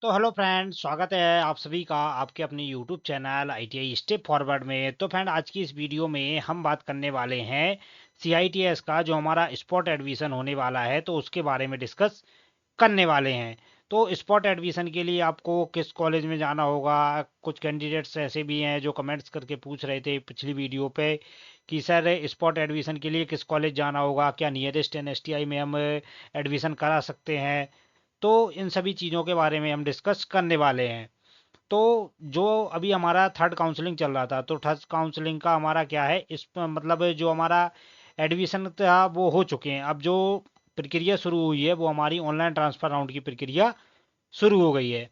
तो hello friend, स्वागत है आप सभी का आपके अपने YouTube channel ITI step forward में। तो फ्रेंड, आज की इस वीडियो में हम बात करने वाले हैं सीआईटीएस का जो हमारा स्पॉट एडमिशन होने वाला है, तो उसके बारे में डिस्कस करने वाले हैं। तो स्पॉट एडमिशन के लिए आपको किस कॉलेज में जाना होगा। कुछ कैंडिडेट्स ऐसे भी हैं जो कमेंट्स करके पूछ रहे थे पिछली वीडियो पे कि सर स्पॉट एडमिशन के लिए किस कॉलेज जाना होगा, क्या नियरेस्ट एनएसटीआई में हम एडमिशन करा सकते हैं। तो इन सभी चीज़ों के बारे में हम डिस्कस करने वाले हैं। तो जो अभी हमारा थर्ड काउंसलिंग चल रहा था, तो थर्ड काउंसलिंग का हमारा क्या है, इस मतलब जो हमारा एडमिशन था वो हो चुके हैं। अब जो प्रक्रिया शुरू हुई है वो हमारी ऑनलाइन ट्रांसफर राउंड की प्रक्रिया शुरू हो गई है।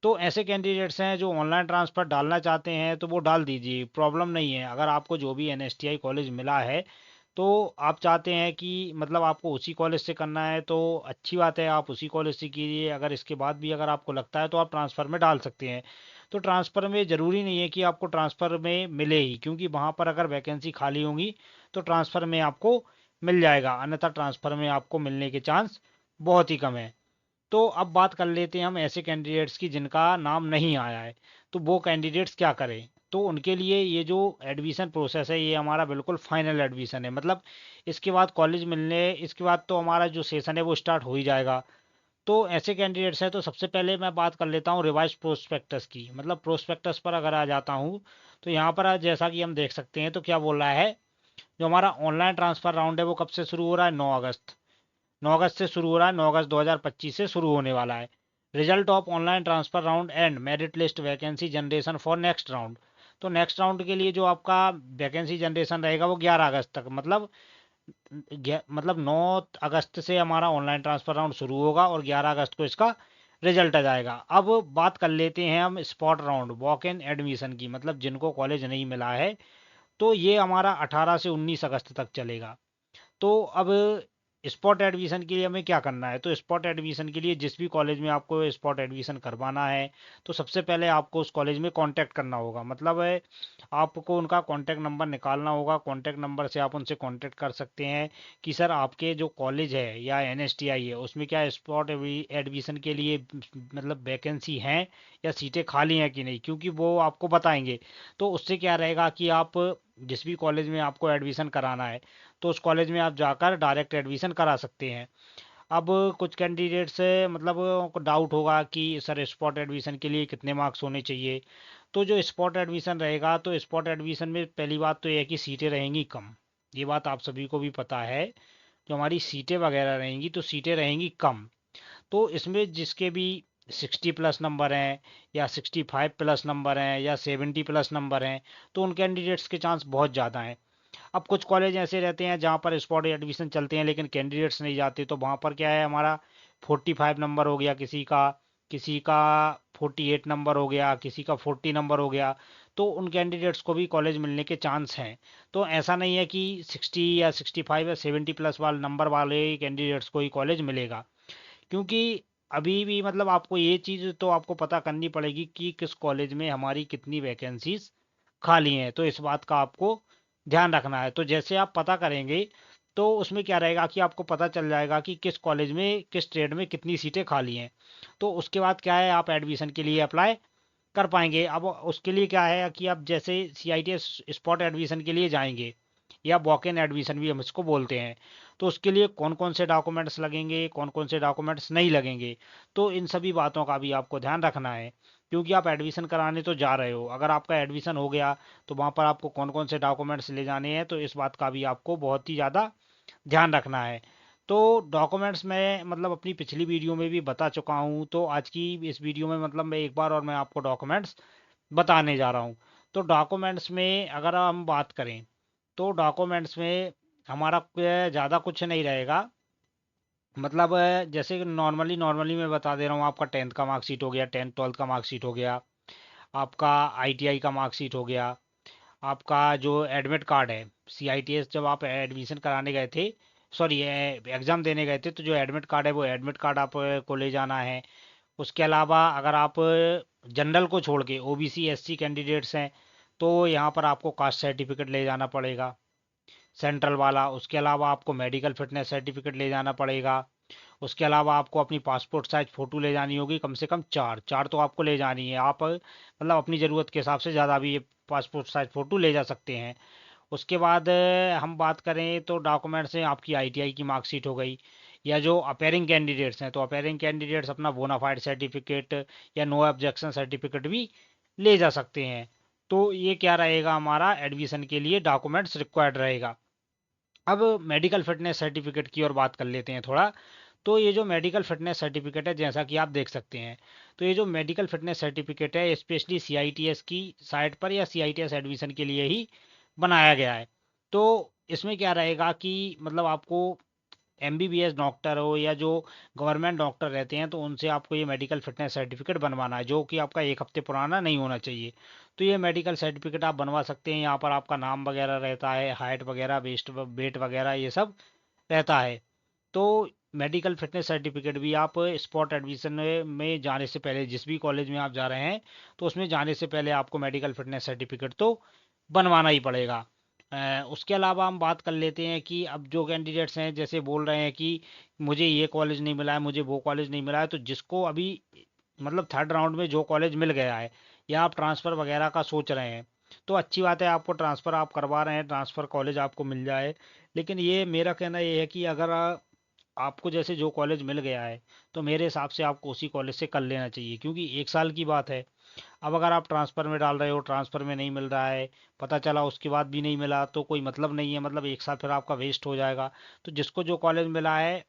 तो ऐसे कैंडिडेट्स हैं जो ऑनलाइन ट्रांसफ़र डालना चाहते हैं तो वो डाल दीजिए, प्रॉब्लम नहीं है। अगर आपको जो भी एनएसटीआई कॉलेज मिला है तो आप चाहते हैं कि मतलब आपको उसी कॉलेज से करना है, तो अच्छी बात है, आप उसी कॉलेज से कीजिए। अगर इसके बाद भी अगर आपको लगता है तो आप ट्रांसफ़र में डाल सकते हैं। तो ट्रांसफ़र में ज़रूरी नहीं है कि आपको ट्रांसफ़र में मिले ही, क्योंकि वहाँ पर अगर वैकेंसी खाली होंगी तो ट्रांसफ़र में आपको मिल जाएगा, अन्यथा ट्रांसफ़र में आपको मिलने के चांस बहुत ही कम है। तो अब बात कर लेते हैं हम ऐसे कैंडिडेट्स की जिनका नाम नहीं आया है, तो वो कैंडिडेट्स क्या करें। तो उनके लिए ये जो एडमिशन प्रोसेस है ये हमारा बिल्कुल फाइनल एडमिशन है, मतलब इसके बाद कॉलेज मिलने, इसके बाद तो हमारा जो सेशन है वो स्टार्ट हो ही जाएगा। तो ऐसे कैंडिडेट्स हैं, तो सबसे पहले मैं बात कर लेता हूँ रिवाइज प्रोस्पेक्टस की। मतलब प्रोस्पेक्टस पर अगर आ जाता हूँ तो यहाँ पर आज जैसा कि हम देख सकते हैं तो क्या बोल रहा है, जो हमारा ऑनलाइन ट्रांसफर राउंड है वो कब से शुरू हो रहा है, 9 अगस्त। 9 अगस्त से शुरू हो रहा है, 9 अगस्त 2025 से शुरू होने वाला है। Result of online transfer round and merit list vacancy generation for next round. तो नेक्स्ट राउंड के लिए जो आपका वैकेंसी जनरेशन रहेगा वो 11 अगस्त तक, मतलब 9 अगस्त से हमारा ऑनलाइन ट्रांसफर राउंड शुरू होगा और 11 अगस्त को इसका रिजल्ट आ जाएगा। अब बात कर लेते हैं हम spot round walk in admission की, मतलब जिनको कॉलेज नहीं मिला है, तो ये हमारा 18 से 19 अगस्त तक चलेगा। तो अब स्पॉट एडमिशन के लिए हमें क्या करना है, तो स्पॉट एडमिशन के लिए जिस भी कॉलेज में आपको स्पॉट एडमिशन करवाना है तो सबसे पहले आपको उस कॉलेज में कांटेक्ट करना होगा। मतलब है, आपको उनका कांटेक्ट नंबर निकालना होगा। कांटेक्ट नंबर से आप उनसे कांटेक्ट कर सकते हैं कि सर आपके जो कॉलेज है या एनएसटीआई है उसमें क्या स्पॉट एडमिशन के लिए मतलब वैकेंसी हैं या सीटें खाली हैं कि नहीं, क्योंकि वो आपको बताएंगे। तो उससे क्या रहेगा कि आप जिस भी कॉलेज में आपको एडमिशन कराना है तो उस कॉलेज में आप जाकर डायरेक्ट एडमिशन करा सकते हैं। अब कुछ कैंडिडेट्स मतलब को डाउट होगा कि सर स्पॉट एडमिशन के लिए कितने मार्क्स होने चाहिए। तो जो स्पॉट एडमिशन रहेगा तो स्पॉट एडमिशन में पहली बात तो यह है कि सीटें रहेंगी कम। ये बात आप सभी को भी पता है, जो हमारी सीटें वगैरह रहेंगी तो सीटें रहेंगी कम। तो इसमें जिसके भी 60+ नंबर हैं या 65+ नंबर हैं या 70+ नंबर हैं, तो उन कैंडिडेट्स के चांस बहुत ज़्यादा हैं। अब कुछ कॉलेज ऐसे रहते हैं जहाँ पर स्पॉट एडमिशन चलते हैं लेकिन कैंडिडेट्स नहीं जाते, तो वहाँ पर क्या है, हमारा 45 नंबर हो गया किसी का 48 नंबर हो गया, किसी का 40 नंबर हो गया, तो उन कैंडिडेट्स को भी कॉलेज मिलने के चांस हैं। तो ऐसा नहीं है कि 60 या 65 या 70+ वाले नंबर वाले कैंडिडेट्स को ही कॉलेज मिलेगा, क्योंकि अभी भी मतलब आपको ये चीज़ तो आपको पता करनी पड़ेगी कि किस कॉलेज में हमारी कितनी वैकेंसीज खाली हैं। तो इस बात का आपको ध्यान रखना है। तो जैसे आप पता करेंगे तो उसमें क्या रहेगा कि आपको पता चल जाएगा कि किस कॉलेज में किस ट्रेड में कितनी सीटें खाली हैं। तो उसके बाद क्या है, आप एडमिशन के लिए अप्लाई कर पाएंगे। अब उसके लिए क्या है कि आप जैसे सीआईटी स्पॉट एडमिशन के लिए जाएंगे या वॉक इन एडमिशन भी हम इसको बोलते हैं, तो उसके लिए कौन कौन से डॉक्यूमेंट्स लगेंगे, कौन कौन से डॉक्यूमेंट्स नहीं लगेंगे, तो इन सभी बातों का भी आपको ध्यान रखना है। क्योंकि आप एडमिशन कराने तो जा रहे हो, अगर आपका एडमिशन हो गया तो वहाँ पर आपको कौन कौन से डॉक्यूमेंट्स ले जाने हैं, तो इस बात का भी आपको बहुत ही ज़्यादा ध्यान रखना है। तो डॉक्यूमेंट्स मैं मतलब अपनी पिछली वीडियो में भी बता चुका हूँ, तो आज की इस वीडियो में मतलब मैं एक बार और मैं आपको डॉक्यूमेंट्स बताने जा रहा हूँ। तो डॉक्यूमेंट्स में अगर हम बात करें तो डॉक्यूमेंट्स में हमारा ज़्यादा कुछ नहीं रहेगा। मतलब जैसे कि नॉर्मली नॉर्मली मैं बता दे रहा हूँ, आपका 10th का मार्कशीट हो गया, 10th 12th का मार्कशीट हो गया, आपका आईटीआई का मार्कशीट हो गया, आपका जो एडमिट कार्ड है, सीआईटीएस जब आप एडमिशन कराने गए थे, सॉरी एग्ज़ाम देने गए थे, तो जो एडमिट कार्ड है वो एडमिट कार्ड आप को ले जाना है। उसके अलावा अगर आप जनरल को छोड़ के ओबीसी एससी कैंडिडेट्स हैं तो यहाँ पर आपको कास्ट सर्टिफिकेट ले जाना पड़ेगा, सेंट्रल वाला। उसके अलावा आपको मेडिकल फिटनेस सर्टिफिकेट ले जाना पड़ेगा। उसके अलावा आपको अपनी पासपोर्ट साइज फ़ोटो ले जानी होगी, कम से कम चार चार तो आपको ले जानी है। आप मतलब अपनी ज़रूरत के हिसाब से ज़्यादा भी ये पासपोर्ट साइज फ़ोटो ले जा सकते हैं। उसके बाद हम बात करें तो डॉक्यूमेंट्स में आपकी आईटीआई की मार्कशीट हो गई, या जो अपेयरिंग कैंडिडेट्स हैं तो अपेयरिंग कैंडिडेट्स अपना बोनाफाइड सर्टिफिकेट या नो ऑब्जेक्शन सर्टिफिकेट भी ले जा सकते हैं। तो ये क्या रहेगा, हमारा एडमिशन के लिए डॉक्यूमेंट्स रिक्वायर्ड रहेगा। अब मेडिकल फिटनेस सर्टिफिकेट की ओर बात कर लेते हैं थोड़ा। तो ये जो मेडिकल फिटनेस सर्टिफिकेट है, जैसा कि आप देख सकते हैं, तो ये जो मेडिकल फिटनेस सर्टिफिकेट है स्पेशली सीआईटीएस की साइट पर या सीआईटीएस एडमिशन के लिए ही बनाया गया है। तो इसमें क्या रहेगा कि मतलब आपको एमबीबीएस डॉक्टर हो या जो गवर्नमेंट डॉक्टर रहते हैं तो उनसे आपको ये मेडिकल फिटनेस सर्टिफिकेट बनवाना है, जो कि आपका एक हफ्ते पुराना नहीं होना चाहिए। तो ये मेडिकल सर्टिफिकेट आप बनवा सकते हैं। यहाँ पर आपका नाम वगैरह रहता है, हाइट वगैरह, वेस्ट वेट वगैरह ये सब रहता है। तो मेडिकल फिटनेस सर्टिफिकेट भी आप स्पॉट एडमिशन में जाने से पहले, जिस भी कॉलेज में आप जा रहे हैं तो उसमें जाने से पहले आपको मेडिकल फिटनेस सर्टिफिकेट तो बनवाना ही पड़ेगा। उसके अलावा हम बात कर लेते हैं कि अब जो कैंडिडेट्स हैं जैसे बोल रहे हैं कि मुझे ये कॉलेज नहीं मिला है, मुझे वो कॉलेज नहीं मिला है, तो जिसको अभी मतलब थर्ड राउंड में जो कॉलेज मिल गया है या आप ट्रांसफ़र वगैरह का सोच रहे हैं, तो अच्छी बात है, आपको ट्रांसफ़र आप करवा रहे हैं, ट्रांसफ़र कॉलेज आपको मिल जाए। लेकिन ये मेरा कहना ये है कि अगर आपको जैसे जो कॉलेज मिल गया है तो मेरे हिसाब से आपको उसी कॉलेज से कर लेना चाहिए, क्योंकि एक साल की बात है। अब अगर आप ट्रांसफ़र में डाल रहे हो, ट्रांसफ़र में नहीं मिल रहा है, पता चला उसके बाद भी नहीं मिला, तो कोई मतलब नहीं है, मतलब एक साल फिर आपका वेस्ट हो जाएगा। तो जिसको जो कॉलेज मिला है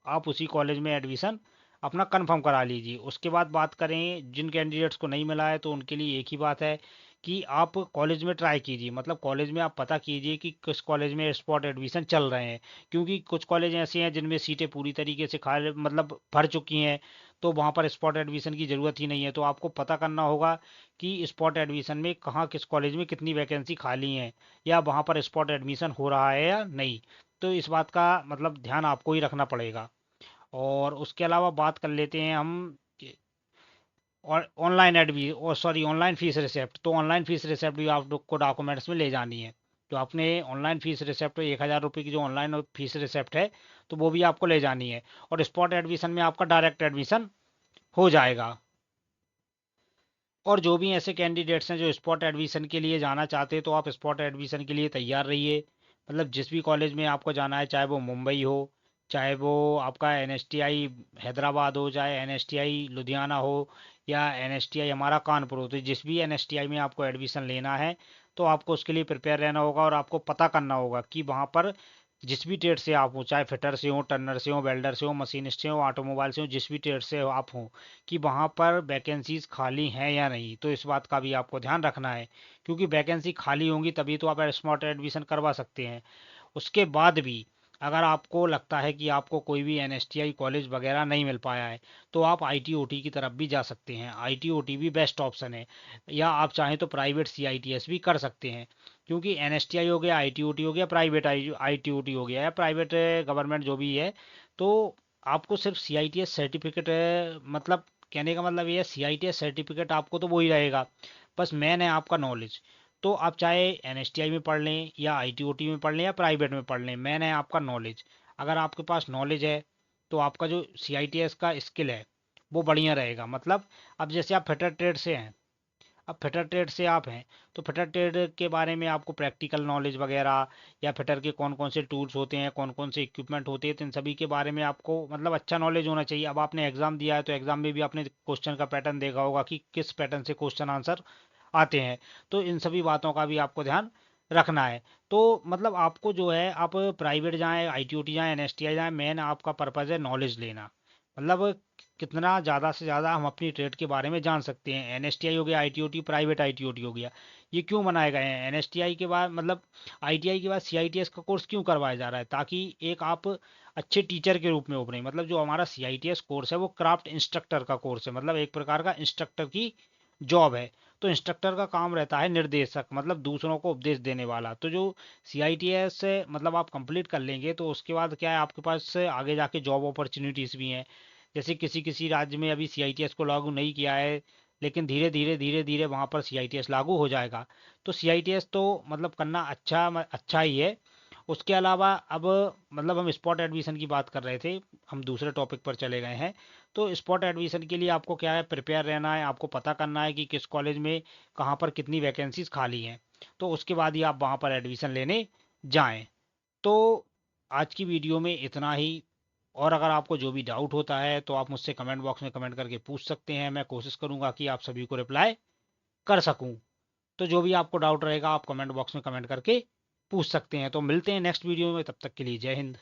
आप उसी कॉलेज में एडमिशन अपना कंफर्म करा लीजिए। उसके बाद बात करें जिन कैंडिडेट्स को नहीं मिला है तो उनके लिए एक ही बात है कि आप कॉलेज में ट्राई कीजिए, मतलब कॉलेज में आप पता कीजिए कि किस कॉलेज में स्पॉट एडमिशन चल रहे हैं। क्योंकि कुछ कॉलेज ऐसे हैं जिनमें सीटें पूरी तरीके से खा मतलब भर चुकी हैं, तो वहाँ पर स्पॉट एडमिशन की ज़रूरत ही नहीं है। तो आपको पता करना होगा कि स्पॉट एडमिशन में कहाँ किस कॉलेज में कितनी वैकेंसी खाली हैं, या वहाँ पर स्पॉट एडमिशन हो रहा है या नहीं। तो इस बात का मतलब ध्यान आपको ही रखना पड़ेगा। और उसके अलावा बात कर लेते हैं हम और ऑनलाइन एडमी और सॉरी ऑनलाइन फीस रिसिप्ट। तो ऑनलाइन फीस रिसिप्ट भी आप लोग को डॉक्यूमेंट्स में ले जानी है। तो आपने ऑनलाइन फीस रिसिप्ट 1,000 रुपये की जो ऑनलाइन फीस रिसिप्ट है तो वो भी आपको ले जानी है। और स्पॉट एडमिशन में आपका डायरेक्ट एडमिशन हो जाएगा। और जो भी ऐसे कैंडिडेट्स हैं जो स्पॉट एडमिशन के लिए जाना चाहते हैं तो आप स्पॉट एडमिशन के लिए तैयार रहिए। मतलब जिस भी कॉलेज में आपको जाना है, चाहे वो मुंबई हो, चाहे वो आपका एनएसटीआई हैदराबाद हो, चाहे एनएसटीआई लुधियाना हो, या एनएसटीआई हमारा कानपुर हो, तो जिस भी एनएसटीआई में आपको एडमिशन लेना है तो आपको उसके लिए प्रिपेयर रहना होगा और आपको पता करना होगा कि वहाँ पर जिस भी ट्रेड से आप हो, चाहे फिटर से हो, टर्नर से हो, वेल्डर से हो, मशीनिस्ट से हो, ऑटोमोबाइल से हो, जिस भी ट्रेड से हो आप हो, कि वहाँ पर वैकेंसीज खाली हैं या नहीं। तो इस बात का भी आपको ध्यान रखना है, क्योंकि वैकेंसी खाली होंगी तभी तो आप स्मार्ट एडमिशन करवा सकते हैं। उसके बाद भी अगर आपको लगता है कि आपको कोई भी एनएसटीआई कॉलेज वगैरह नहीं मिल पाया है तो आप आईटीओटी की तरफ भी जा सकते हैं। आईटीओटी भी बेस्ट ऑप्शन है, या आप चाहें तो प्राइवेट सीआईटीएस भी कर सकते हैं। क्योंकि एनएसटीआई हो गया, आईटीओटी हो गया, प्राइवेट आईटीओटी हो गया, या प्राइवेट गवर्नमेंट जो भी है, तो आपको सिर्फ सीआईटीएस सर्टिफिकेट, मतलब कहने का मतलब ये है सीआईटीएस सर्टिफिकेट आपको तो वही रहेगा, बस मेन है आपका नॉलेज। तो आप चाहे एनएसटीआई में पढ़ लें या आईटीओटी में पढ़ लें या प्राइवेट में पढ़ लें, मेन है आपका नॉलेज। अगर आपके पास नॉलेज है तो आपका जो सीआईटीएस का स्किल है वो बढ़िया रहेगा। मतलब अब जैसे आप फिटर ट्रेड से हैं, अब फिटर ट्रेड से आप हैं तो फिटर ट्रेड के बारे में आपको प्रैक्टिकल नॉलेज वगैरह, या फिटर के कौन कौन से टूल्स होते हैं, कौन कौन से इक्विपमेंट होते हैं, तो इन सभी के बारे में आपको मतलब अच्छा नॉलेज होना चाहिए। अब आपने एग्जाम दिया है तो एग्जाम में भी आपने क्वेश्चन का पैटर्न देखा होगा कि किस पैटर्न से क्वेश्चन आंसर आते हैं। तो इन सभी बातों का भी आपको ध्यान रखना है। तो मतलब आपको जो है आप प्राइवेट जाएं, आईटीओटी जाएं, एनएसटीआई जाएं, मेन आपका पर्पज़ है नॉलेज लेना। मतलब कितना ज़्यादा से ज़्यादा हम अपनी ट्रेड के बारे में जान सकते हैं। एनएसटीआई हो गया, आईटीओटी, प्राइवेट आईटीओटी हो गया, ये क्यों बनाए गए हैं? एनएसटीआई के बाद मतलब आईटीआई के बाद सीआईटीएस का कोर्स क्यों करवाया जा रहा है? ताकि एक आप अच्छे टीचर के रूप में उभरें। मतलब जो हमारा सीआईटीएस कोर्स है वो क्राफ्ट इंस्ट्रक्टर का कोर्स है, मतलब एक प्रकार का इंस्ट्रक्टर की जॉब है। तो इंस्ट्रक्टर का काम रहता है निर्देशक, मतलब दूसरों को उपदेश देने वाला। तो जो सीआईटीएस मतलब आप कंप्लीट कर लेंगे तो उसके बाद क्या है, आपके पास आगे जाके जॉब अपॉर्चुनिटीज़ भी हैं। जैसे किसी किसी राज्य में अभी सीआईटीएस को लागू नहीं किया है, लेकिन धीरे धीरे वहाँ पर सीआईटीएस लागू हो जाएगा। तो सीआईटीएस तो मतलब करना अच्छा अच्छा ही है। उसके अलावा अब मतलब हम स्पॉट एडमिशन की बात कर रहे थे, हम दूसरे टॉपिक पर चले गए हैं। तो स्पॉट एडमिशन के लिए आपको क्या है, प्रिपेयर रहना है, आपको पता करना है कि किस कॉलेज में कहाँ पर कितनी वैकेंसीज खाली हैं, तो उसके बाद ही आप वहाँ पर एडमिशन लेने जाएं। तो आज की वीडियो में इतना ही, और अगर आपको जो भी डाउट होता है तो आप मुझसे कमेंट बॉक्स में कमेंट करके पूछ सकते हैं, मैं कोशिश करूंगा कि आप सभी को रिप्लाई कर सकूं। तो जो भी आपको डाउट रहेगा आप कमेंट बॉक्स में कमेंट करके पूछ सकते हैं। तो मिलते हैं नेक्स्ट वीडियो में, तब तक के लिए जय हिंद।